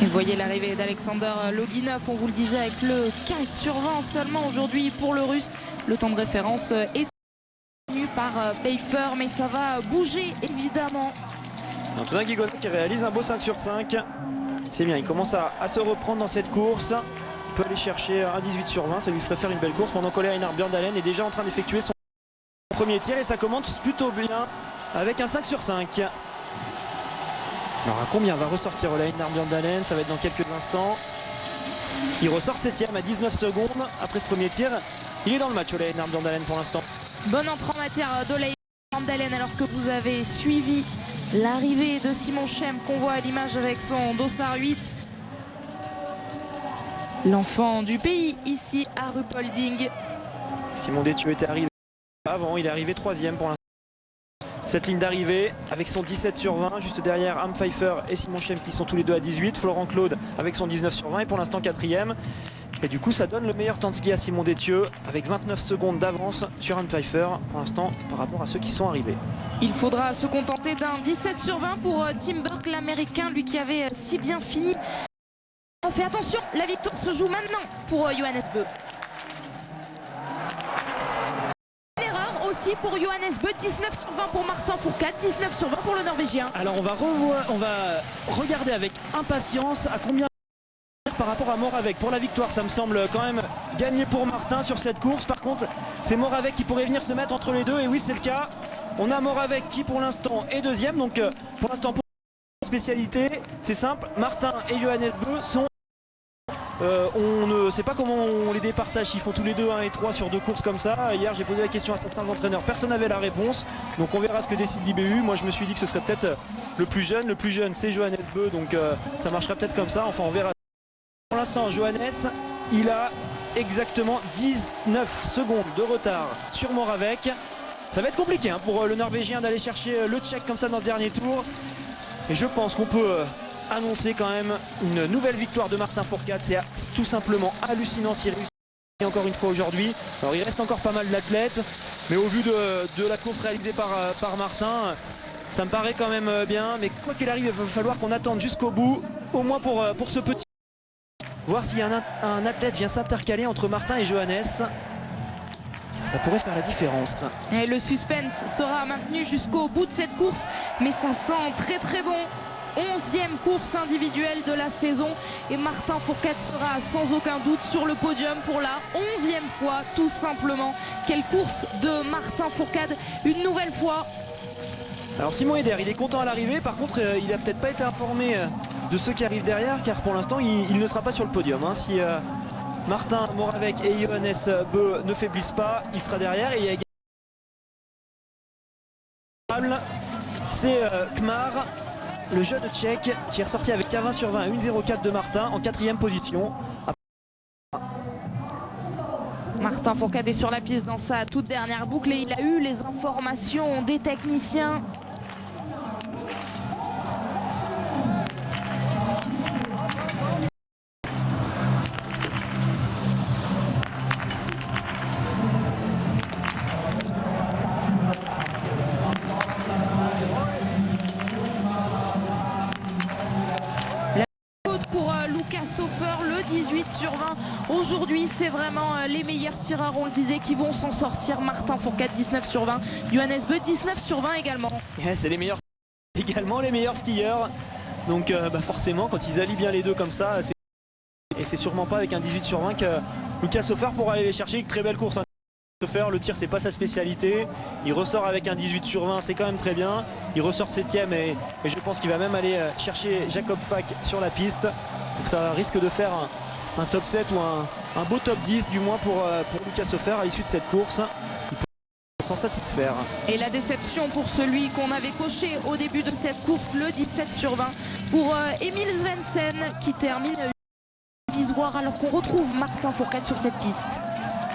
Et vous voyez l'arrivée d'Alexander Loginov, on vous le disait, avec le 15 sur 20 seulement aujourd'hui pour le Russe. Le temps de référence est tenu par Pfeiffer, mais ça va bouger évidemment. Antonin Guigonnet qui réalise un beau 5 sur 5. C'est bien, il commence à se reprendre dans cette course. Il peut aller chercher un 18 sur 20, ça lui ferait faire une belle course pendant qu'Ole Einar Bjørndalen est déjà en train d'effectuer son premier tir et ça commence plutôt bien avec un 5 sur 5. Alors à combien va ressortir Ole Einar Bjørndalen? Ça va être dans quelques instants. Il ressort 7ème à 19 secondes après ce premier tir. Il est dans le match Ole Einar Bjørndalen pour l'instant. Bonne entrée en matière d'Ole Einar Bjørndalen alors que vous avez suivi l'arrivée de Simon Schempp qu'on voit à l'image avec son dossard 8. L'enfant du pays ici à Ruhpolding. Simon Détieux était arrivé avant, il est arrivé 3ème pour l'instant. Cette ligne d'arrivée avec son 17 sur 20, juste derrière Harm Pfeiffer et Simon Schempp qui sont tous les deux à 18. Florent Claude avec son 19 sur 20 et pour l'instant 4ème. Et du coup ça donne le meilleur temps de ski à Simon Détieux avec 29 secondes d'avance sur Harm Pfeiffer pour l'instant par rapport à ceux qui sont arrivés. Il faudra se contenter d'un 17 sur 20 pour Tim Burke, l'américain, lui qui avait si bien fini. On fait attention, la victoire se joue maintenant pour Johannes Beu. Pour Johannes Beu, 19 sur 20 pour Martin Fourcade, 19 sur 20 pour le Norvégien. Alors on va regarder avec impatience à combien par rapport à Moravec. Pour la victoire, ça me semble quand même gagné pour Martin sur cette course. Par contre, c'est Moravec qui pourrait venir se mettre entre les deux. Et oui, c'est le cas. On a Moravec qui pour l'instant est deuxième. Donc pour l'instant, pour la spécialité, c'est simple. Martin et Johannes Beu sont... on ne sait pas comment on les départage. Ils font tous les deux 1 et 3 sur 2 courses comme ça. Hier, j'ai posé la question à certains entraîneurs. Personne n'avait la réponse. Donc on verra ce que décide l'IBU. Moi, je me suis dit que ce serait peut-être le plus jeune. Le plus jeune, c'est Johannes Beu. Donc ça marcherait peut-être comme ça. Enfin, on verra. Pour l'instant, Johannes, il a exactement 19 secondes de retard sur Moravec. Ça va être compliqué pour le Norvégien d'aller chercher le Tchèque comme ça dans le dernier tour. Et je pense qu'on peut annoncer quand même une nouvelle victoire de Martin Fourcade. C'est tout simplement hallucinant s'il réussit encore une fois aujourd'hui. Alors il reste encore pas mal d'athlètes, mais au vu de la course réalisée par Martin, ça me paraît quand même bien. Mais quoi qu'il arrive, il va falloir qu'on attende jusqu'au bout, au moins pour ce petit... Voir si un athlète vient s'intercaler entre Martin et Johannes. Ça pourrait faire la différence. Et le suspense sera maintenu jusqu'au bout de cette course, mais ça sent très très bon. 11e course individuelle de la saison et Martin Fourcade sera sans aucun doute sur le podium pour la 11e fois tout simplement. Quelle course de Martin Fourcade une nouvelle fois. Alors Simon Eder, il est content à l'arrivée, par contre il n'a peut-être pas été informé de ceux qui arrivent derrière, car pour l'instant il ne sera pas sur le podium. Si Martin, Moravec et Johannes Beu ne faiblissent pas, il sera derrière. Et il y a également c'est Kmar, le jeune tchèque qui est ressorti avec 20 sur 20 1,04 de Martin en 4e position. Martin Fourcade est sur la piste dans sa toute dernière boucle et il a eu les informations des techniciens. Le 18 sur 20 aujourd'hui, c'est vraiment les meilleurs tireurs, on le disait, qui vont s'en sortir. Martin Fourcade 19 sur 20, Johannes Beu 19 sur 20 également. C'est les meilleurs également, les meilleurs skieurs. Donc forcément quand ils allient bien les deux comme ça, et c'est sûrement pas avec un 18 sur 20 que Lucas Hofer pourra aller les chercher. Une très belle course. Le tir, c'est pas sa spécialité. Il ressort avec un 18 sur 20, c'est quand même très bien. Il ressort 7ème et je pense qu'il va même aller chercher Jacob Fack sur la piste. Donc ça risque de faire un top 7 ou un beau top 10 du moins pour Lucas Hofer à l'issue de cette course. Il peut s'en satisfaire. Et la déception pour celui qu'on avait coché au début de cette course, le 17 sur 20 pour Emil Svensson qui termine visoire alors qu'on retrouve Martin Fourcade sur cette piste.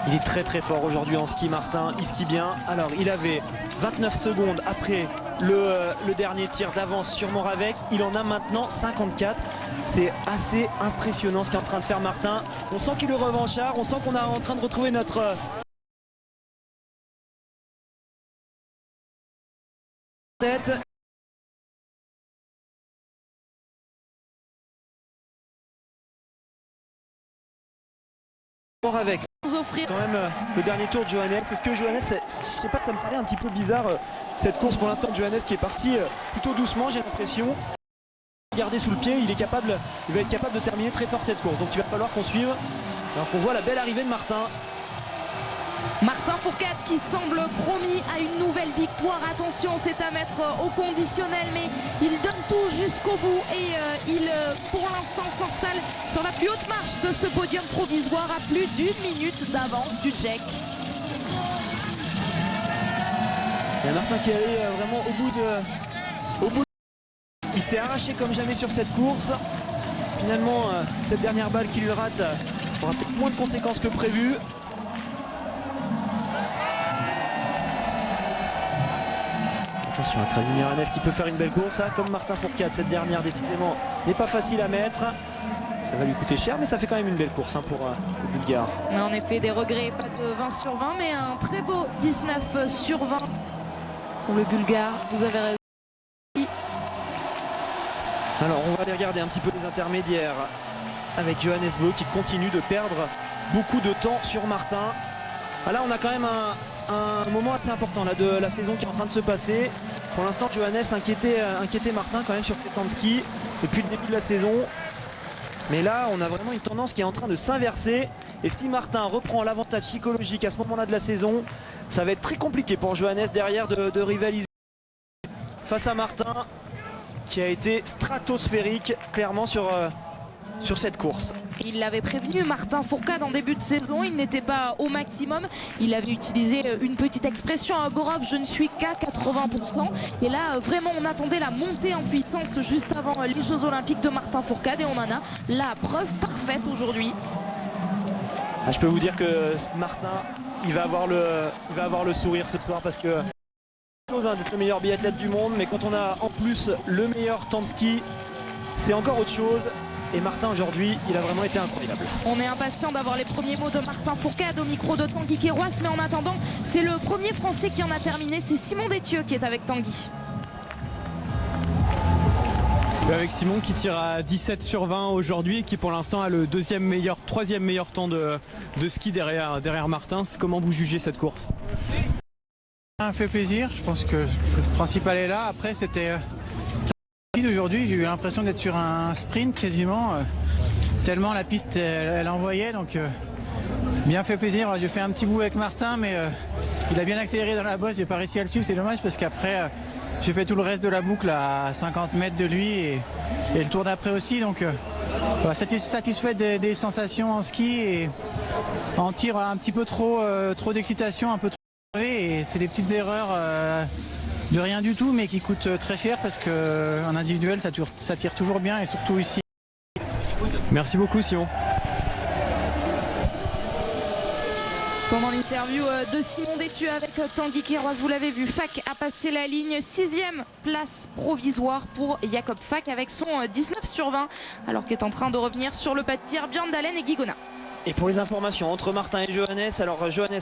Il est très très fort aujourd'hui en ski, Martin, il skie bien. Alors il avait 29 secondes après le dernier tir d'avance sur Moravec, il en a maintenant 54. C'est assez impressionnant ce qu'est en train de faire Martin. On sent qu'il est revanchard, on sent qu'on est en train de retrouver notre tête. Moravec. Quand même le dernier tour de Johannes. Est-ce que Johannes, je sais pas, ça me paraît un petit peu bizarre cette course pour l'instant de Johannes qui est parti plutôt doucement, j'ai l'impression. Regardez sous le pied, il va être capable de terminer très fort cette course. Donc il va falloir qu'on suive. Alors qu'on voit la belle arrivée de Martin. Martin Fourcade qui semble promis à une nouvelle victoire. Attention, c'est à mettre au conditionnel, mais il donne tout jusqu'au bout et il pour l'instant s'installe sur la plus haute marche de ce podium provisoire à plus d'1 minute d'avance du Tchèque. Il y a Martin qui est allé vraiment au bout. Il s'est arraché comme jamais sur cette course. Finalement, cette dernière balle qui lui rate aura peut-être moins de conséquences que prévu. Attention à Krasimir Anev qui peut faire une belle course, comme Martin Fourcade. Cette dernière décidément n'est pas facile à mettre. Ça va lui coûter cher, mais ça fait quand même une belle course pour le Bulgare. En effet, des regrets, pas de 20 sur 20, mais un très beau 19 sur 20 pour le Bulgare. Vous avez raison. Alors on va aller regarder un petit peu les intermédiaires avec Johannes Beu qui continue de perdre beaucoup de temps sur Martin. Là on a quand même un moment assez important là, de la saison qui est en train de se passer. Pour l'instant Johannes inquiétait Martin quand même sur ses temps de ski depuis le début de la saison. Mais là, on a vraiment une tendance qui est en train de s'inverser. Et si Martin reprend l'avantage psychologique à ce moment-là de la saison, ça va être très compliqué pour Johannes derrière de rivaliser face à Martin, qui a été stratosphérique clairement sur cette course. Il l'avait prévenu, Martin Fourcade, en début de saison, il n'était pas au maximum. Il avait utilisé une petite expression à Borov, je ne suis qu'à 80%. Et là, vraiment, on attendait la montée en puissance juste avant les Jeux Olympiques de Martin Fourcade. Et on en a la preuve parfaite aujourd'hui. Je peux vous dire que Martin, il va avoir le sourire ce soir, parce que d'être le meilleur biathlète du monde, mais quand on a en plus le meilleur temps de ski, c'est encore autre chose. Et Martin aujourd'hui, il a vraiment été incroyable. On est impatient d'avoir les premiers mots de Martin Fourcade au micro de Tanguy Kérois, mais en attendant, c'est le premier Français qui en a terminé, c'est Simon Détieux qui est avec Tanguy. Avec Simon qui tire à 17 sur 20 aujourd'hui et qui pour l'instant a le troisième meilleur temps de ski derrière Martin. Comment vous jugez cette course? Ça m'a fait plaisir, je pense que le principal est là. Après c'était aujourd'hui, j'ai eu l'impression d'être sur un sprint quasiment, tellement la piste elle envoyait, donc bien fait plaisir. J'ai fait un petit bout avec Martin, mais il a bien accéléré dans la bosse, j'ai pas réussi à le suivre, c'est dommage parce qu'après j'ai fait tout le reste de la boucle à 50 mètres de lui et le tour d'après aussi, donc satisfait des sensations en ski et en tir un petit peu trop d'excitation, un peu trop et c'est des petites erreurs de rien du tout, mais qui coûtent très cher parce qu'en individuel ça tire toujours bien et surtout ici. Merci beaucoup Simon. Pendant l'interview de Simon Détieux avec Tanguy Kérois, vous l'avez vu, Fack a passé la ligne, 6e place provisoire pour Jakob Fack avec son 19 sur 20, alors qu'il est en train de revenir sur le pas de tir Björn Dahlem et Guy Gona. Et pour les informations entre Martin et Johannes, alors Johannes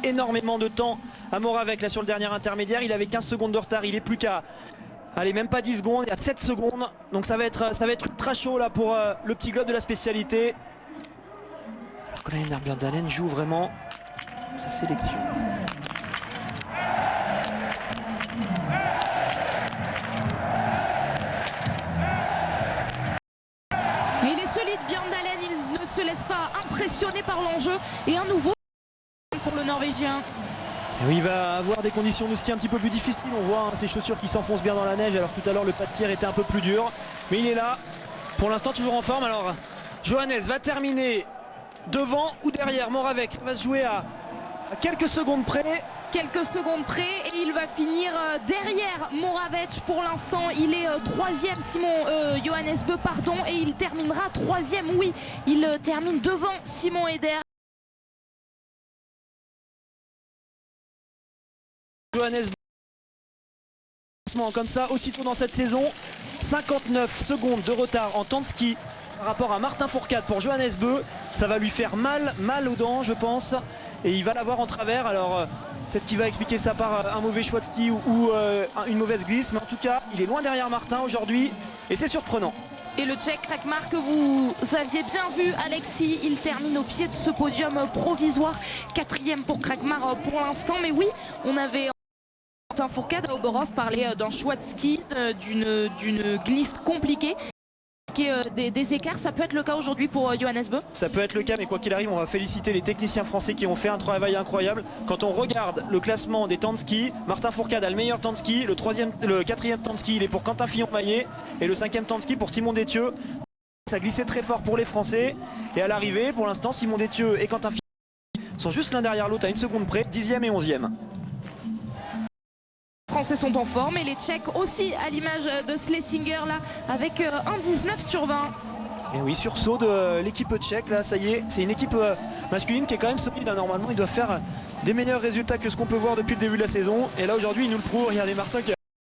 énormément de temps à Moravec là sur le dernier intermédiaire, il avait 15 secondes de retard, il est plus qu'à même pas 10 secondes, il y a 7 secondes, donc ça va être ultra chaud là pour le petit globe de la spécialité. Alors que là, Björn Dahlem joue vraiment sa sélection. Mais il est solide, Björn Dahlem, il ne se laisse pas impressionner par l'enjeu et un nouveau pour le Norvégien. Et oui, il va avoir des conditions de ski un petit peu plus difficiles. On voit ses chaussures qui s'enfoncent bien dans la neige, alors tout à l'heure le pas de tir était un peu plus dur. Mais il est là, pour l'instant toujours en forme. Alors Johannes va terminer devant ou derrière Moravec. Ça va se jouer à quelques secondes près. Quelques secondes près et il va finir derrière Moravec. Pour l'instant il est 3e, Johannes Bö, pardon, et il terminera 3e. Oui, il termine devant Simon Eder. Johannes comme ça, aussitôt dans cette saison, 59 secondes de retard en temps de ski par rapport à Martin Fourcade pour Johannes Bö. Ça va lui faire mal aux dents, je pense, et il va l'avoir en travers. Alors peut-être qu'il va expliquer ça par un mauvais choix de ski ou une mauvaise glisse, mais en tout cas il est loin derrière Martin aujourd'hui et c'est surprenant. Et le Tchèque Kragmar que vous aviez bien vu, Alexis, il termine au pied de ce podium provisoire, 4e pour Kragmar pour l'instant. Mais oui, on avait Martin Fourcade à Oborov parler d'un choix de ski, d'une glisse compliquée. Des écarts, ça peut être le cas aujourd'hui pour Johannes Bö. Ça peut être le cas, mais quoi qu'il arrive, on va féliciter les techniciens français qui ont fait un travail incroyable. Quand on regarde le classement des temps de ski, Martin Fourcade a le meilleur temps de ski, le 4e temps de ski il est pour Quentin Fillon-Maillet et le 5e temps de ski pour Simon Détieux. Ça glissait très fort pour les Français et à l'arrivée, pour l'instant, Simon Détieux et Quentin Fillon-Maillet sont juste l'un derrière l'autre à 1 seconde près, 10e et 11e. Les Français sont en forme et les Tchèques aussi, à l'image de Schlesinger là avec un 19 sur 20. Et oui, sursaut de l'équipe tchèque là, ça y est, c'est une équipe masculine qui est quand même solide. Normalement, ils doivent faire des meilleurs résultats que ce qu'on peut voir depuis le début de la saison. Et là aujourd'hui, ils nous le prouvent. Regardez Martin qui